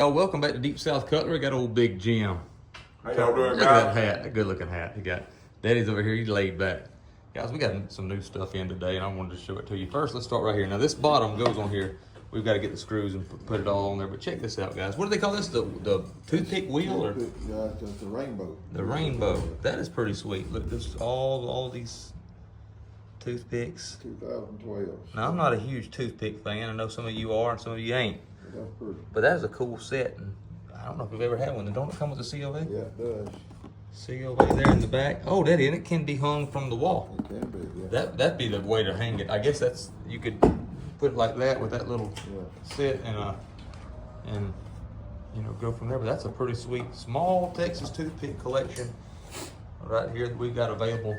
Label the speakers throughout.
Speaker 1: Y'all, welcome back to Deep South Cutlery. Got old Big Jim.
Speaker 2: How y'all doing,
Speaker 1: Look
Speaker 2: guys?
Speaker 1: at that hat, that good looking hat he got. Daddy's over here, he's laid back. Guys, we got some new stuff in today and I wanted to show it to you. First, let's start right here. Now this bottom goes on here. We've got to get the screws and put it all on there, but check this out, guys. What do they call this? The toothpick wheel? Or?
Speaker 3: Yeah, the rainbow.
Speaker 1: The rainbow. That is pretty sweet. Look, this is all these toothpicks.
Speaker 3: 2012.
Speaker 1: Now, I'm not a huge toothpick fan. I know some of you are and some of you ain't.
Speaker 3: That's pretty.
Speaker 1: But that is a cool set. And I don't know if we've ever had one. Don't it come with a COA?
Speaker 3: Yeah, it does.
Speaker 1: COA there in the back. Oh, Daddy, and it can be hung from the wall.
Speaker 3: It can be, yeah.
Speaker 1: That'd be the way to hang it. I guess that's, you could put it like that with that little set and you know, go from there. But that's a pretty sweet small Texas toothpick collection right here that we've got available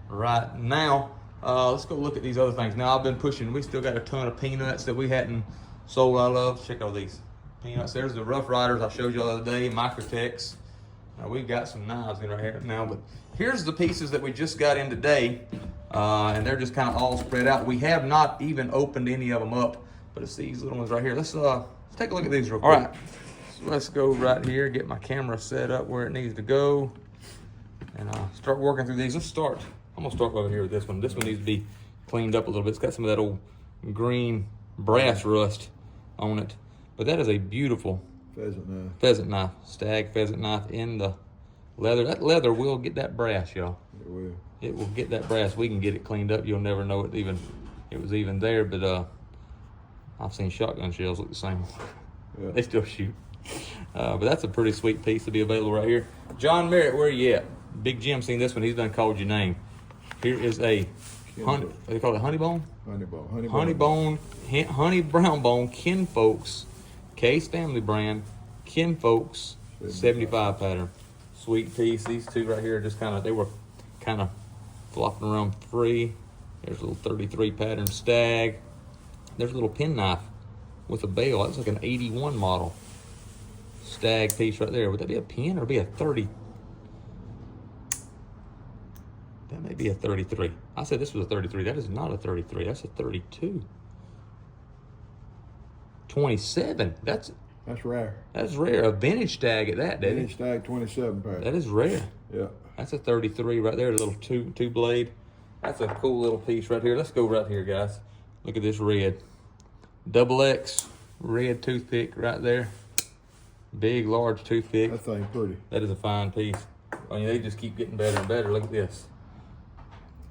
Speaker 1: right now. Let's go look at these other things. Now I've been pushing, we still got a ton of peanuts that we hadn't sold. I love. Check out these peanuts. There's the Rough Riders I showed you the other day, Microtex. Now we've got some knives in right here now, but here's the pieces that we just got in today. And they're just kind of all spread out. We have not even opened any of them up, but it's these little ones right here. Let's take a look at these real quick. All right, so let's go right here, get my camera set up where it needs to go, and start working through these. I'm gonna start over here with this one. This one needs to be cleaned up a little bit. It's got some of that old green brass rust on it, but that is a beautiful pheasant knife, stag pheasant knife in the leather. That leather will get that brass, y'all.
Speaker 3: It will.
Speaker 1: It will get that brass. We can get it cleaned up. You'll never know it was even there. But I've seen shotgun shells look the same. Yeah. They still shoot. But that's a pretty sweet piece to be available right here. John Merritt, where you at? Big Jim seen this one. He's done called your name. Here is a they call it honey bone. Honey brown bone kinfolks Case family brand kinfolks 75 pattern. Sweet piece. These two right here just they were kind of flopping around free. There's a little 33 pattern stag. There's a little penknife with a bail. That's like an 81 model stag piece right there. Would that be a pen or be a 30? That may be a 33. I said this was a 33. That is not a 33. That's a 32. 27. That's
Speaker 3: rare.
Speaker 1: That's rare. A vintage stag at that, Daddy.
Speaker 3: Vintage stag 27 pattern.
Speaker 1: That is rare.
Speaker 3: Yeah.
Speaker 1: That's a 33 right there, a little two blade. That's a cool little piece right here. Let's go right here, guys. Look at this red. Double X red toothpick right there. Big, large toothpick.
Speaker 3: That thing pretty.
Speaker 1: That is a fine piece. I mean, they just keep getting better and better. Look at this.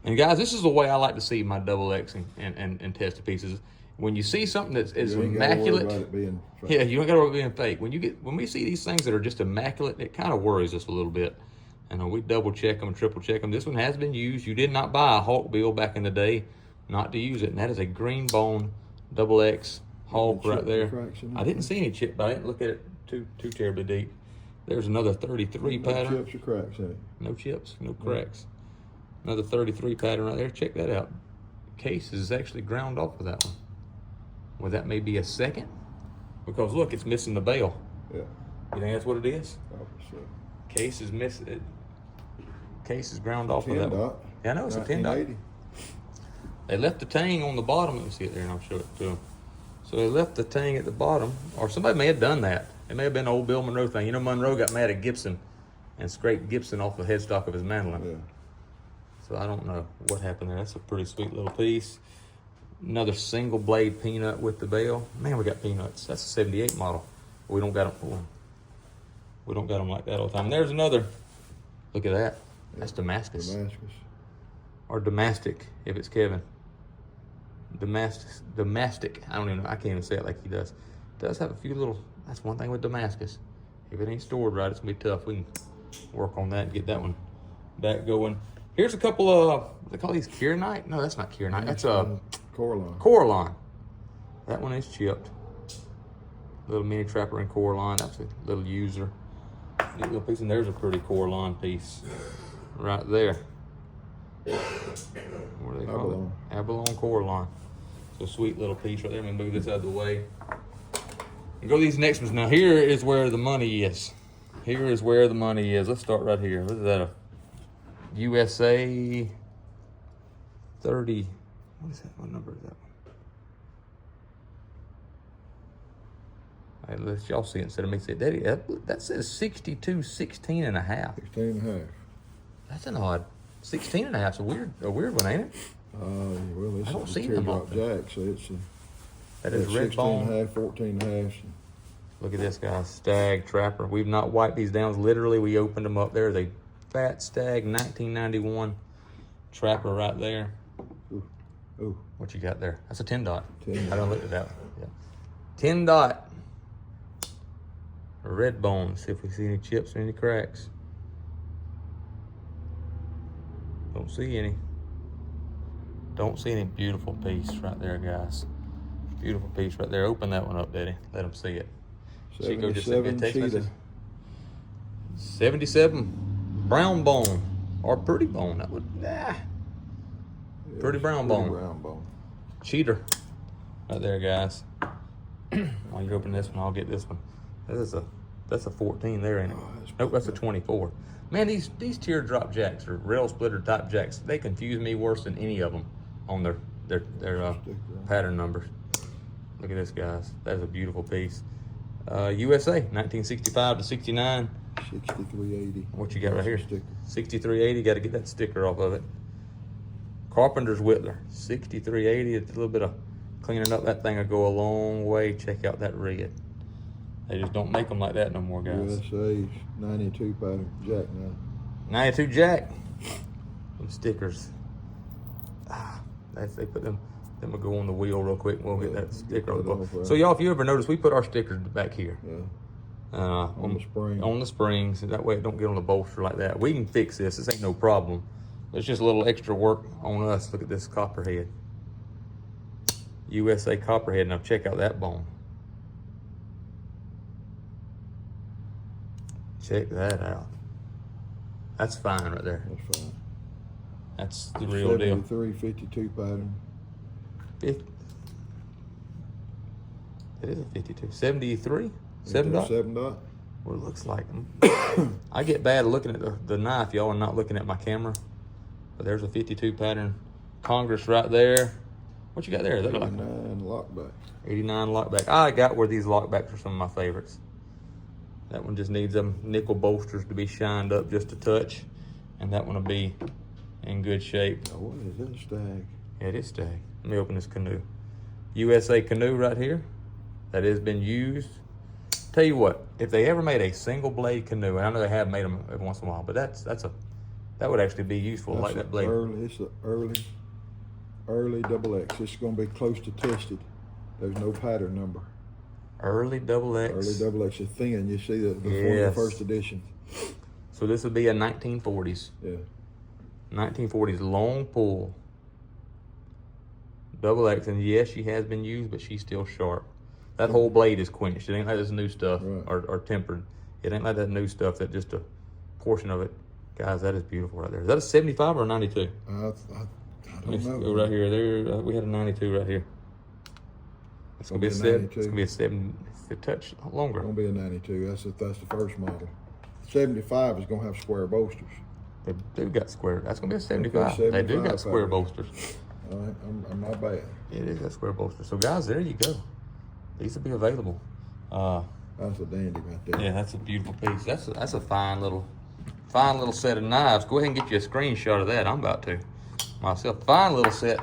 Speaker 1: And guys, this is the way I like to see my double X and test the pieces. When you see something that's immaculate,
Speaker 3: about it being fake.
Speaker 1: Yeah, you don't got to worry about being fake. When we see these things that are just immaculate, it kind of worries us a little bit. And we double check them and triple check them. This one has been used. You did not buy a Hawk bill back in the day not to use it. And that is a green bone double X Hawk right there. I didn't see any chip, but I didn't look at it too terribly deep. There's another 33 pattern.
Speaker 3: No chips or cracks in it.
Speaker 1: No chips, no cracks. Another 33 pattern right there. Check that out. Case is actually ground off of that one. Well, that may be a second. Because look, it's missing the bail.
Speaker 3: Yeah.
Speaker 1: You think that's what it is?
Speaker 3: Sure.
Speaker 1: Case is missing. Case is ground off of that one.
Speaker 3: Dot.
Speaker 1: Yeah, I know it's a 10 dot. They left the tang on the bottom. Let me see it there and I'll show it to them. So they left the tang at the bottom, or somebody may have done that. It may have been an old Bill Monroe thing. You know, Monroe got mad at Gibson and scraped Gibson off the headstock of his mandolin.
Speaker 3: Yeah.
Speaker 1: So I don't know what happened there. That's a pretty sweet little piece. Another single blade peanut with the bail. Man, we got peanuts. That's a 78 model. We don't got them for them. We don't got them like that all the time. And there's another. Look at that. That's Damascus. Or Damastic, if it's Kevin. Damastic. I don't even know. I can't even say it like he does. It does have a few little. That's one thing with Damascus. If it ain't stored right, it's gonna be tough. We can work on that and get that one back going. Here's a couple of. What they call these Kieranite? No, that's not Kieranite. That's a Coralon. That one is chipped. Little mini trapper in Coralon. That's a little user. Neat little piece, and there's a pretty Coralon piece right there. What do they call it? Abalone Coralon. So sweet little piece right there. I'm gonna move this out of the way. And go to these next ones. Now here is where the money is. Here is where the money is. Let's start right here. What is that? A USA 30. What is that? What number is that one? Hey, let y'all see it instead of me saying, Daddy, that says 62, 16 and a half.
Speaker 3: 16 and a half.
Speaker 1: That's an odd. 16 and a half's a weird one, ain't it?
Speaker 3: Well, it's
Speaker 1: I don't
Speaker 3: a
Speaker 1: see them
Speaker 3: teardrop
Speaker 1: often.
Speaker 3: jack, so it's
Speaker 1: That is red
Speaker 3: 16
Speaker 1: bone.
Speaker 3: and a half, 14 and a half.
Speaker 1: Look at this guy, stag trapper. We've not wiped these down. Literally, we opened them up. There's a fat stag, 1991 trapper right there.
Speaker 3: Ooh.
Speaker 1: What you got there? That's a 10 dot.
Speaker 3: 10.
Speaker 1: I don't look at that. Yeah. 10 dot. A red bone. See if we see any chips or any cracks. Don't see any. Don't see any. Beautiful piece right there, guys. Beautiful piece right there. Open that one up, Daddy. Let them see it. Chico just sent me a
Speaker 3: 77
Speaker 1: text
Speaker 3: Cheetah.
Speaker 1: message. 77 brown bone or pretty bone. That would pretty brown bone.
Speaker 3: Brown bone.
Speaker 1: Cheetah right there, guys. While you open this one, I'll get this one. That's a 14 there, ain't it? Nope, that's a 24. Man, these teardrop jacks or rail splitter type jacks, they confuse me worse than any of them on their pattern numbers. Look at this, guys. That is a beautiful piece. USA, 1965 to 69.
Speaker 3: 6380.
Speaker 1: What you got right here?
Speaker 3: Sticker.
Speaker 1: 6380. Got to get that sticker off of it. Carpenter's Whittler, 6380. It's a little bit of cleaning up that thing will go a long way. Check out that red. They just don't make them like that no more, guys.
Speaker 3: USA 92 pattern jack now.
Speaker 1: 92 jack. Them stickers. They put them. Then we'll go on the wheel real quick. We'll get that sticker on the boat. So y'all, if you ever notice, we put our stickers back here.
Speaker 3: Yeah. On the spring.
Speaker 1: On the springs. That way it don't get on the bolster like that. We can fix this. This ain't no problem. It's just a little extra work on us. Look at this copperhead. USA copperhead. Now check out that bone. Check that out. That's fine right there.
Speaker 3: That's fine.
Speaker 1: That's the real deal.
Speaker 3: 5352 pattern.
Speaker 1: It is a 52. 73? 7 dot?
Speaker 3: 7 dot.
Speaker 1: What it looks like. I get bad looking at the knife, y'all, and not looking at my camera. But there's a 52 pattern Congress right there. What you got there? Is that
Speaker 3: 89 lockback.
Speaker 1: 89 lockback. I got where these lockbacks are some of my favorites. That one just needs them nickel bolsters to be shined up just a touch. And that one will be in good shape.
Speaker 3: Now, what is that stag?
Speaker 1: Yeah, it is stag. Let me open this Canoe. USA Canoe right here. That has been used. Tell you what, if they ever made a single blade canoe, and I know they have made them every once in a while, but that would actually be useful,
Speaker 3: That's
Speaker 1: like that blade.
Speaker 3: It's an early double X. It's going to be close to tested. There's no pattern number.
Speaker 1: Early double X.
Speaker 3: Early double X is thin. You see that before
Speaker 1: Yes.
Speaker 3: the first edition.
Speaker 1: So this would be a 1940s.
Speaker 3: Yeah.
Speaker 1: 1940s long pull. Double X, and yes, she has been used, but she's still sharp. That whole blade is quenched. It ain't like this new stuff,
Speaker 3: Right.
Speaker 1: or tempered. It ain't like that new stuff that just a portion of it. Guys, that is beautiful right there. Is that a 75 or a 92?
Speaker 3: I don't
Speaker 1: Let's
Speaker 3: know.
Speaker 1: go right here. There, we had a 92 right here. It's gonna be a 7. It's gonna be a 7. It's a touch longer.
Speaker 3: It's going to be a 92. That's the first model. 75 is going to have square bolsters.
Speaker 1: They do got square. That's gonna be a 75.
Speaker 3: Okay,
Speaker 1: They do got
Speaker 3: 75
Speaker 1: square
Speaker 3: pattern.
Speaker 1: bolsters.
Speaker 3: All right, I'm not bad.
Speaker 1: It is got square bolsters. So guys, there you go. These will be available.
Speaker 3: That's a dandy right there.
Speaker 1: Yeah, that's a beautiful piece. That's a fine little set of knives. Go ahead and get you a screenshot of that. I'm about to myself. Fine little set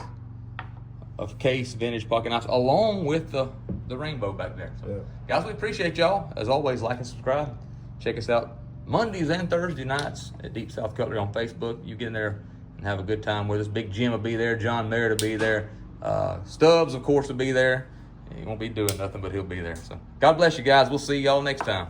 Speaker 1: of case vintage pocket knives, along with the rainbow back there. So,
Speaker 3: Yeah.
Speaker 1: guys, we appreciate y'all. As always, like and subscribe. Check us out Mondays and Thursday nights at Deep South Cutlery on Facebook. You get in there and have a good time with us. Big Jim will be there. John Merritt will be there. Stubbs, of course, will be there. He won't be doing nothing, but he'll be there. So God bless you guys. We'll see y'all next time.